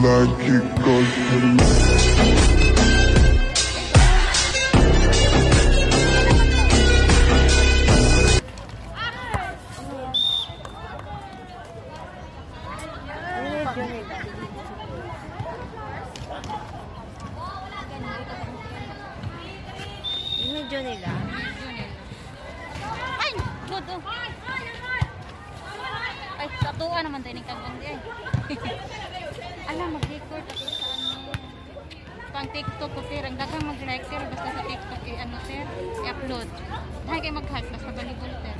like it goes to me. Medyo nila. Ay! Good oh. Ay, tatuwa naman tayo ng kagong di ay. Alam, mag-record ako sa ano. Pang TikTok ko sir. Ang dagang mag-like sir. Basta sa TikTok ano sir. I-upload. Dahil kayo mag-hack. Basta balibol sir.